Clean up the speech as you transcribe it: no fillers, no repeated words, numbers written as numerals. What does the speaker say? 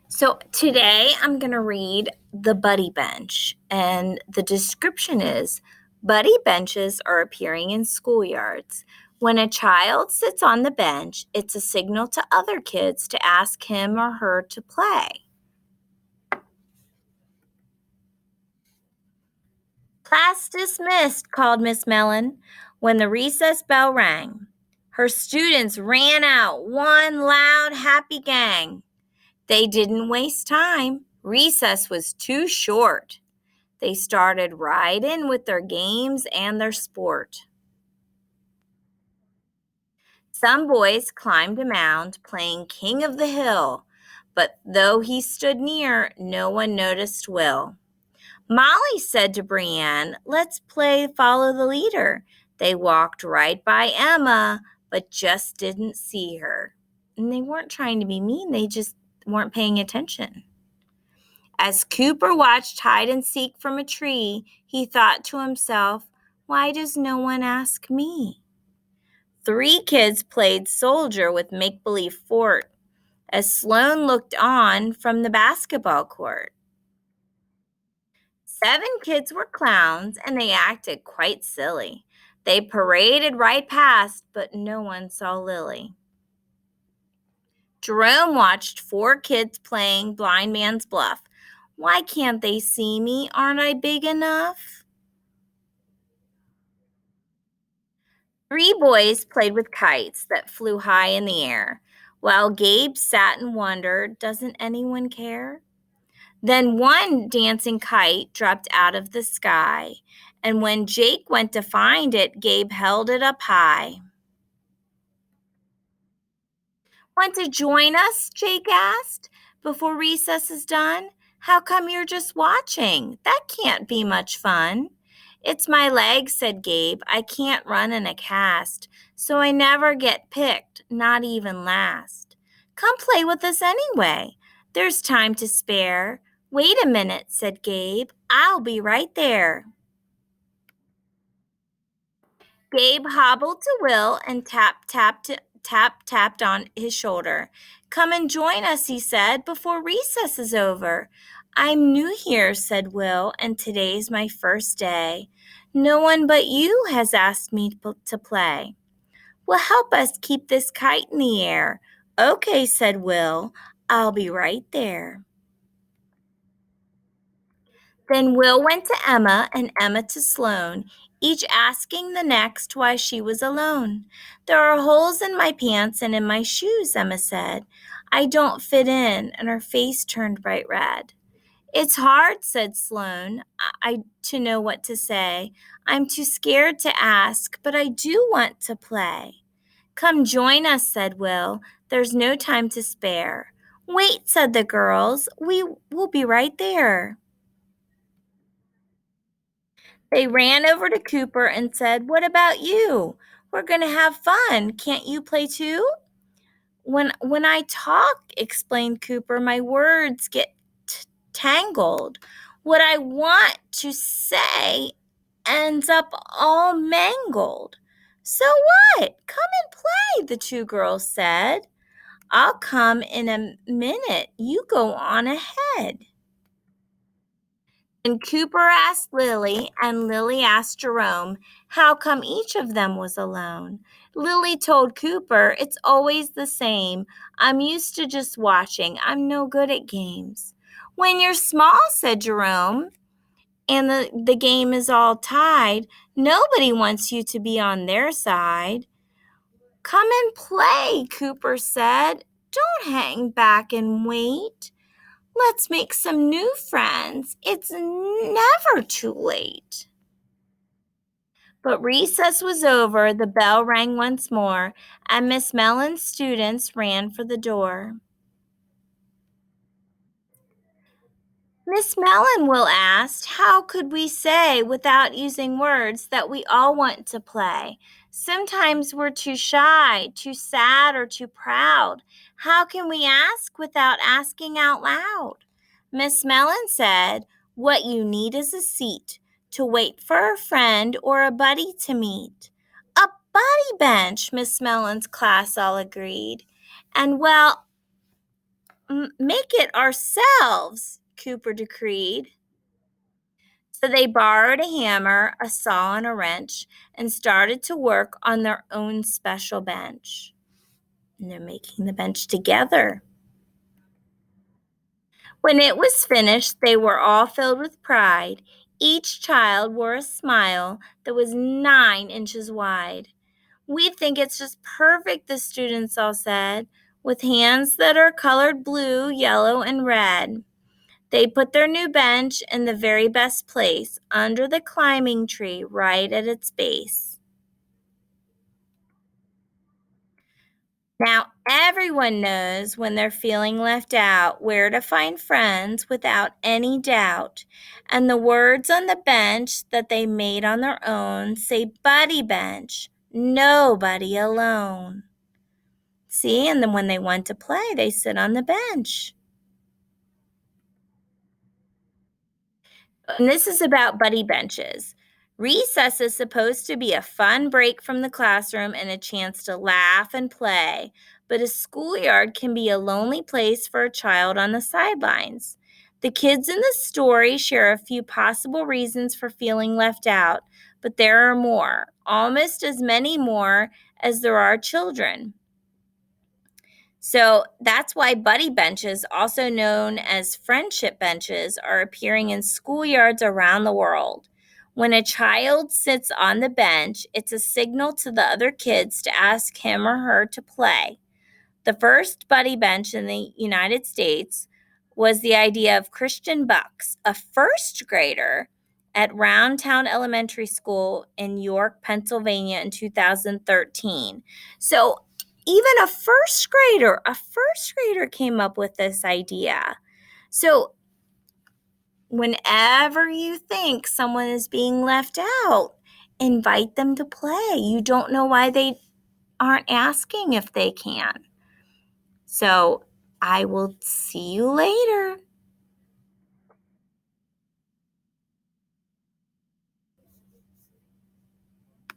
So today I'm going to read The Buddy Bench, and the description is buddy benches are appearing in schoolyards. When a child sits on the bench, it's a signal to other kids to ask him or her to play. Class dismissed, called Miss Mellon when the recess bell rang. Her students ran out, one loud, happy gang. They didn't waste time. Recess was too short. They started right in with their games and their sport. Some boys climbed a mound, playing King of the Hill, but though he stood near, no one noticed Will. Molly said to Brienne, "Let's play Follow the Leader." They walked right by Emma, but just didn't see her. And they weren't trying to be mean, they just weren't paying attention. As Cooper watched hide and seek from a tree, he thought to himself, "Why does no one ask me?" Three kids played soldier with make believe fort as Sloane looked on from the basketball court. Seven kids were clowns and they acted quite silly. They paraded right past, but no one saw Lily. Jerome watched four kids playing blind man's bluff. "Why can't they see me? Aren't I big enough?" Three boys played with kites that flew high in the air, while Gabe sat and wondered, "Doesn't anyone care?" Then one dancing kite dropped out of the sky, and when Jake went to find it, Gabe held it up high. "Want to join us?" Jake asked. "Before recess is done? How come you're just watching? That can't be much fun." "It's my legs," said Gabe. "I can't run in a cast, so I never get picked, not even last." "Come play with us anyway. There's time to spare." "Wait a minute," said Gabe. "I'll be right there." Gabe hobbled to Will and tapped on his shoulder. "Come and join us," he said, "before recess is over." "I'm new here," said Will, "and today's my first day. No one but you has asked me to play." "Well, help us keep this kite in the air." "Okay," said Will. "I'll be right there." Then Will went to Emma and Emma to Sloane, each asking the next why she was alone. "There are holes in my pants and in my shoes," Emma said. "I don't fit in," and her face turned bright red. "It's hard," said Sloane, to know what to say. "I'm too scared to ask, but I do want to play." "Come join us," said Will. "There's no time to spare." "Wait," said the girls. "We will be right there." They ran over to Cooper and said, "What about you? We're going to have fun. Can't you play too?" When I talk," explained Cooper, "my words get tangled. What I want to say ends up all mangled." "So what? Come and play," the two girls said. "I'll come in a minute. You go on ahead." And Cooper asked Lily, and Lily asked Jerome, how come each of them was alone. Lily told Cooper, "It's always the same. I'm used to just watching. I'm no good at games." "When you're small," said Jerome, "and the game is all tied, nobody wants you to be on their side." "Come and play," Cooper said. "Don't hang back and wait. Let's make some new friends. It's never too late." But recess was over, the bell rang once more, and Miss Mellon's students ran for the door. Miss Mellon, Will asked, "how could we say without using words that we all want to play? Sometimes we're too shy, too sad, or too proud. How can we ask without asking out loud?" Miss Mellon said, "What you need is a seat to wait for a friend or a buddy to meet." "A buddy bench," Miss Mellon's class all agreed. And well, Make it ourselves, Cooper decreed. So they borrowed a hammer, a saw, and a wrench and started to work on their own special bench. And they're making the bench together. When it was finished, they were all filled with pride. Each child wore a smile that was 9 inches wide. We think it's just perfect, the students all said, with hands that are colored blue, yellow, and red. They put their new bench in the very best place, under the climbing tree, right at its base. Now, everyone knows when they're feeling left out where to find friends without any doubt. And the words on the bench that they made on their own say buddy bench, nobody alone. See, and then when they want to play, they sit on the bench. And this is about buddy benches. Recess is supposed to be a fun break from the classroom and a chance to laugh and play, but a schoolyard can be a lonely place for a child on the sidelines. The kids in the story share a few possible reasons for feeling left out, but there are more, almost as many more as there are children. So that's why buddy benches, also known as friendship benches, are appearing in schoolyards around the world. When a child sits on the bench, it's a signal to the other kids to ask him or her to play. The first buddy bench in the United States was the idea of Christian Bucks, a first grader at Roundtown Elementary School in York, Pennsylvania in 2013. So even a first grader came up with this idea. So whenever you think someone is being left out, invite them to play. You don't know why they aren't asking if they can. So I will see you later.